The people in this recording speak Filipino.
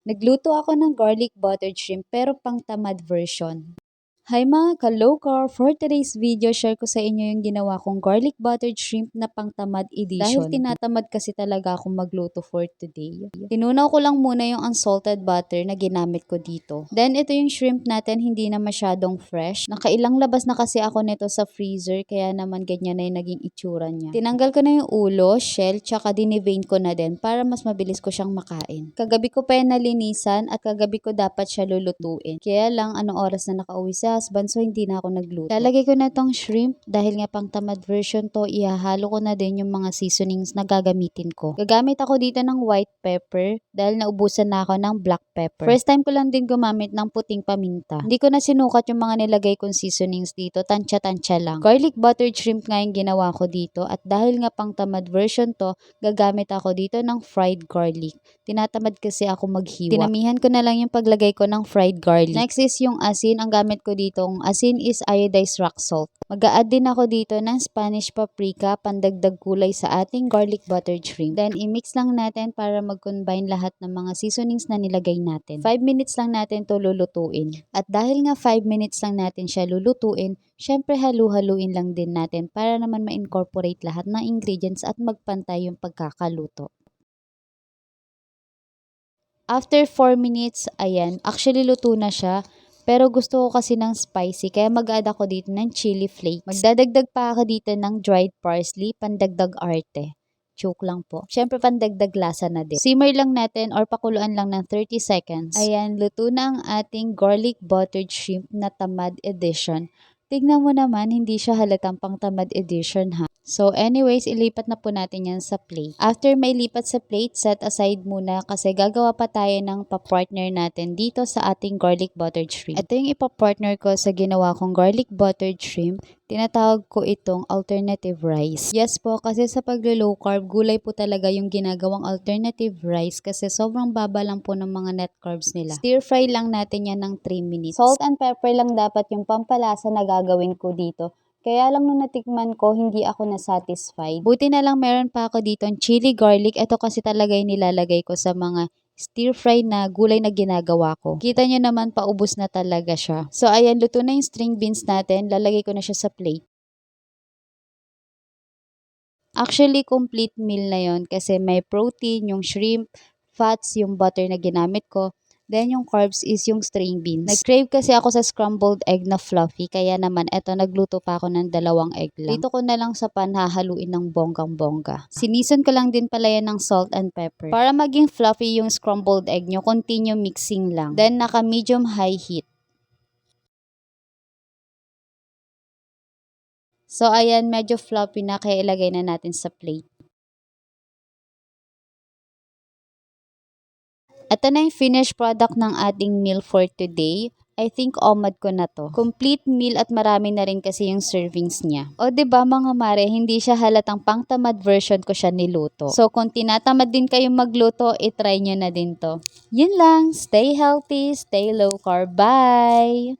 Nagluto ako ng garlic buttered shrimp pero pang tamad version. Hi mga ka-low carb! For today's video, share ko sa inyo yung ginawa kong garlic buttered shrimp na pang-tamad edition. Dahil tinatamad kasi talaga akong magluto for today. Tinunaw ko lang muna yung unsalted butter na ginamit ko dito. Then ito yung shrimp natin, hindi na masyadong fresh. Nakailang labas na kasi ako nito sa freezer, kaya naman ganyan na yung naging itsura niya. Tinanggal ko na yung ulo, shell, tsaka dinivein ko na din para mas mabilis ko siyang makain. Kagabi ko pa yan nalinisan at kagabi ko dapat siya lulutuin. Kaya lang anong oras na nakauwi sa husband, so hindi na ako nagluto. Lalagay ko na tong shrimp dahil nga pang tamad version to, ihahalo ko na din yung mga seasonings na gagamitin ko. Gagamit ako dito ng white pepper dahil naubusan na ako ng black pepper. First time ko lang din gumamit ng puting paminta. Hindi ko na sinukat yung mga nilagay kong seasonings dito, tansya-tansya lang. Garlic buttered shrimp nga yung ginawa ko dito at dahil nga pang tamad version to, gagamit ako dito ng fried garlic. Tinatamad kasi ako maghiwa. Dinamihan ko na lang yung paglagay ko ng fried garlic. Next is yung asin. Ang gamit ko dito, ang asin is iodized rock salt. Mag-a-add din ako dito ng Spanish paprika, pandagdag kulay sa ating garlic buttered shrimp. Then, i-mix lang natin para mag-combine lahat ng mga seasonings na nilagay natin. 5 minutes lang natin to lulutuin. At dahil nga 5 minutes lang natin siya lulutuin, syempre halu-haluin lang din natin para naman ma-incorporate lahat ng ingredients at magpantay yung pagkakaluto. After 4 minutes, ayan, actually luto na siya. Pero gusto ko kasi ng spicy, kaya mag-add ako dito ng chili flakes. Magdadagdag pa ako dito ng dried parsley, pandagdag arte. Joke lang po. Siyempre, pandagdag lasa na din. Simmer lang natin or pakuluan lang ng 30 seconds. Ayan, luto na ang ating garlic buttered shrimp na tamad edition. Tignan mo naman, hindi siya halatang pang tamad edition ha. So anyways, ilipat na po natin yan sa plate. After may lipat sa plate, set aside muna kasi gagawa pa tayo ng pa-partner natin dito sa ating garlic buttered shrimp. Ito yung ipa-partner ko sa ginawa kong garlic buttered shrimp. Tinatawag ko itong alternative rice. Yes po, kasi sa paglo-low carb, gulay po talaga yung ginagawang alternative rice kasi sobrang baba lang po ng mga net carbs nila. Stir fry lang natin yan ng 3 minutes. Salt and pepper lang dapat yung pampalasa na gagawin ko dito. Kaya lang nung natikman ko, hindi ako na-satisfied. Buti na lang meron pa ako dito ng chili garlic. Ito kasi talaga yung nilalagay ko sa mga stir fry na gulay na ginagawa ko. Kita nyo naman, paubos na talaga siya. So ayan, luto na yung string beans natin. Lalagay ko na siya sa plate. Actually, complete meal na yon kasi may protein, yung shrimp, fats, yung butter na ginamit ko. Then, yung carbs is yung string beans. Nag-crave kasi ako sa scrambled egg na fluffy, kaya naman eto, nagluto pa ako ng 2 egg lang. Dito ko na lang sa pan hahaluin ng bonggang-bongga. Sinison ko lang din pala yan ng salt and pepper. Para maging fluffy yung scrambled egg nyo, continue mixing lang. Then, naka-medium high heat. So, ayan, medyo fluffy na, kaya ilagay na natin sa plate. Ito na yung finished product ng ating meal for today. I think omad ko na to. Complete meal at marami na rin kasi yung servings niya. O diba mga mare, hindi siya halatang pang-tamad version ko siya niluto. So kung tinatamad din kayong magluto, itry nyo na din to. Yun lang. Stay healthy, stay low carb. Bye!